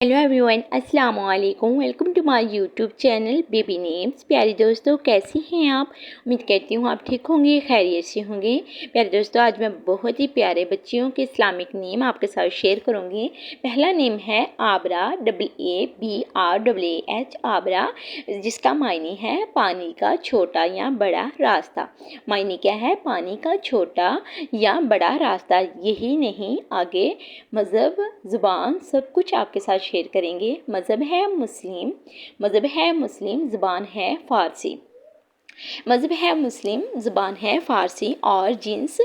Hello everyone, अस्सलाम वालेकुम। Welcome to my YouTube channel baby names. प्यारे दोस्तों, कैसी हैं आप? उम्मीद करती हूँ आप ठीक होंगे, खैरियत से होंगे। प्यारे दोस्तों, आज मैं बहुत ही प्यारे बच्चियों के इस्लामिक नेम आपके साथ शेयर करूँगी। पहला नेम है आबरा, ABRAH, आबरा, जिसका मायने है पानी का छोटा या बड़ा रास्ता। मायने क्या है? पानी का छोटा या बड़ा रास्ता। यही नहीं, आगे मज़हब, ज़ुबान, सब कुछ आपके साथ शेयर करेंगे। मज़हब है मुस्लिम, ज़ुबान है फ़ारसी। मज़हब है मुस्लिम, ज़ुबान है फ़ारसी और जिन्स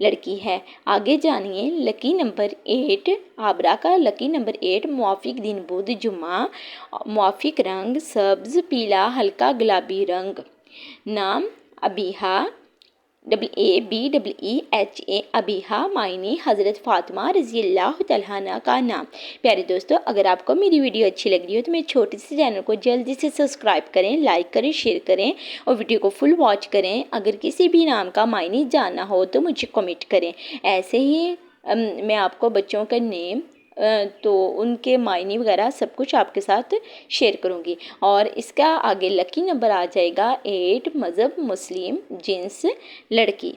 लड़की है। आगे जानिए लकी नंबर 8, आबरा का लकी नंबर 8, मुआफ़िक दिन बुध जुम्मा, मुआफ़िक रंग सब्ज़, पीला, हल्का गुलाबी रंग। नाम अबीहा, ABEEHA, अबीहा, मायने हज़रत फ़ातिमा रज़ी अल्लाह तआला अन्हा का नाम। प्यारे दोस्तों, अगर आपको मेरी वीडियो अच्छी लग रही हो तो मेरे छोटे से चैनल को जल्दी से सब्सक्राइब करें, लाइक करें, शेयर करें और वीडियो को फुल वॉच करें। अगर किसी भी नाम का मायने जानना हो तो मुझे कमेंट करें। ऐसे ही मैं आपको बच्चों का नेम तो उनके मायने वगैरह सब कुछ आपके साथ शेयर करूंगी। और इसका आगे लकी नंबर आ जाएगा 8, मज़हब मुस्लिम, जिन्स लड़की।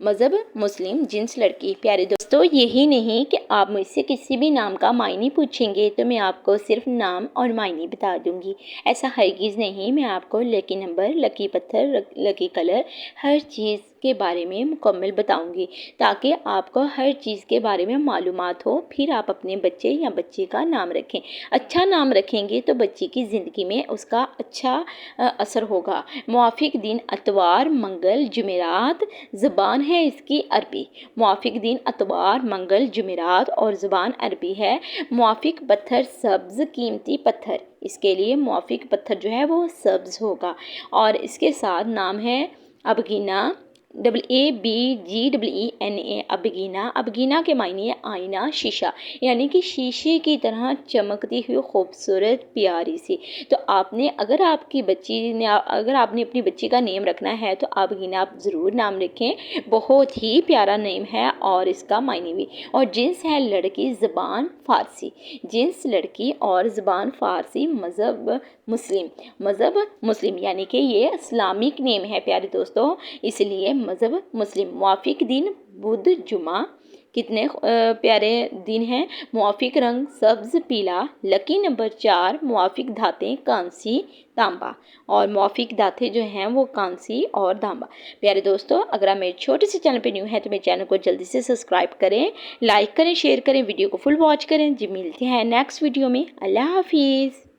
मज़हब मुस्लिम, जिन्स लड़की। प्यारे दोस्तों, यही नहीं कि आप मुझसे किसी भी नाम का मायने पूछेंगे तो मैं आपको सिर्फ नाम और मायने बता दूंगी। ऐसा हरगिज़ नहीं। मैं आपको लकी नंबर, लकी पत्थर, लकी कलर, हर चीज़ के बारे में मुकम्मल बताऊंगी ताकि आपको हर चीज़ के बारे में मालूमात हो। फिर आप अपने बच्चे या बच्ची का नाम रखें। अच्छा नाम रखेंगे तो बच्ची की ज़िंदगी में उसका अच्छा असर होगा। मुआफ़िक दिन अतवार, मंगल, जुमेरात, ज़ुबान है इसकी अरबी। मुआफ़िक दिन अतवार, मंगल, जुमेरात और ज़ुबान अरबी है। मुआफ़िक पत्थर सब्ज़, कीमती पत्थर। इसके लिए मुआफ़िक पत्थर जो है वो सब्ज़ होगा। और इसके साथ नाम है अबगीना, ABGEENA, अबगीना। अबगीना के मायने आईना, शीशा, यानी कि शीशे की तरह चमकती हुई खूबसूरत प्यारी सी। तो आपने अगर आपने अपनी बच्ची का नेम रखना है तो अबगीना आप ज़रूर नाम रखें। बहुत ही प्यारा नेम है और इसका मायने भी। और जिन्स है लड़की, ज़ुबान फ़ारसी। जिन्स लड़की और ज़ुबान फ़ारसी, मज़हब मुस्लिम, यानी कि ये इस्लामिक नेम है प्यारे दोस्तों, इसलिए मज़हब मुस्लिम। मुआफ़िक दिन बुध जुमा। कितने प्यारे दिन हैं। मुआफ़िक रंग सब्ज़, पीला। लकी नंबर 4, मुआफ़िक धातें कांसी, तांबा। और मुआफ़िक धातें जो हैं वो कांसी और तांबा। प्यारे दोस्तों, अगर आप मेरे छोटे से चैनल पे न्यू हैं तो मेरे चैनल को जल्दी से सब्सक्राइब करें, लाइक करें, शेयर करें, वीडियो को फुल वॉच करें। जी मिलते हैं नेक्स्ट वीडियो में। अल्लाह हाफिज़।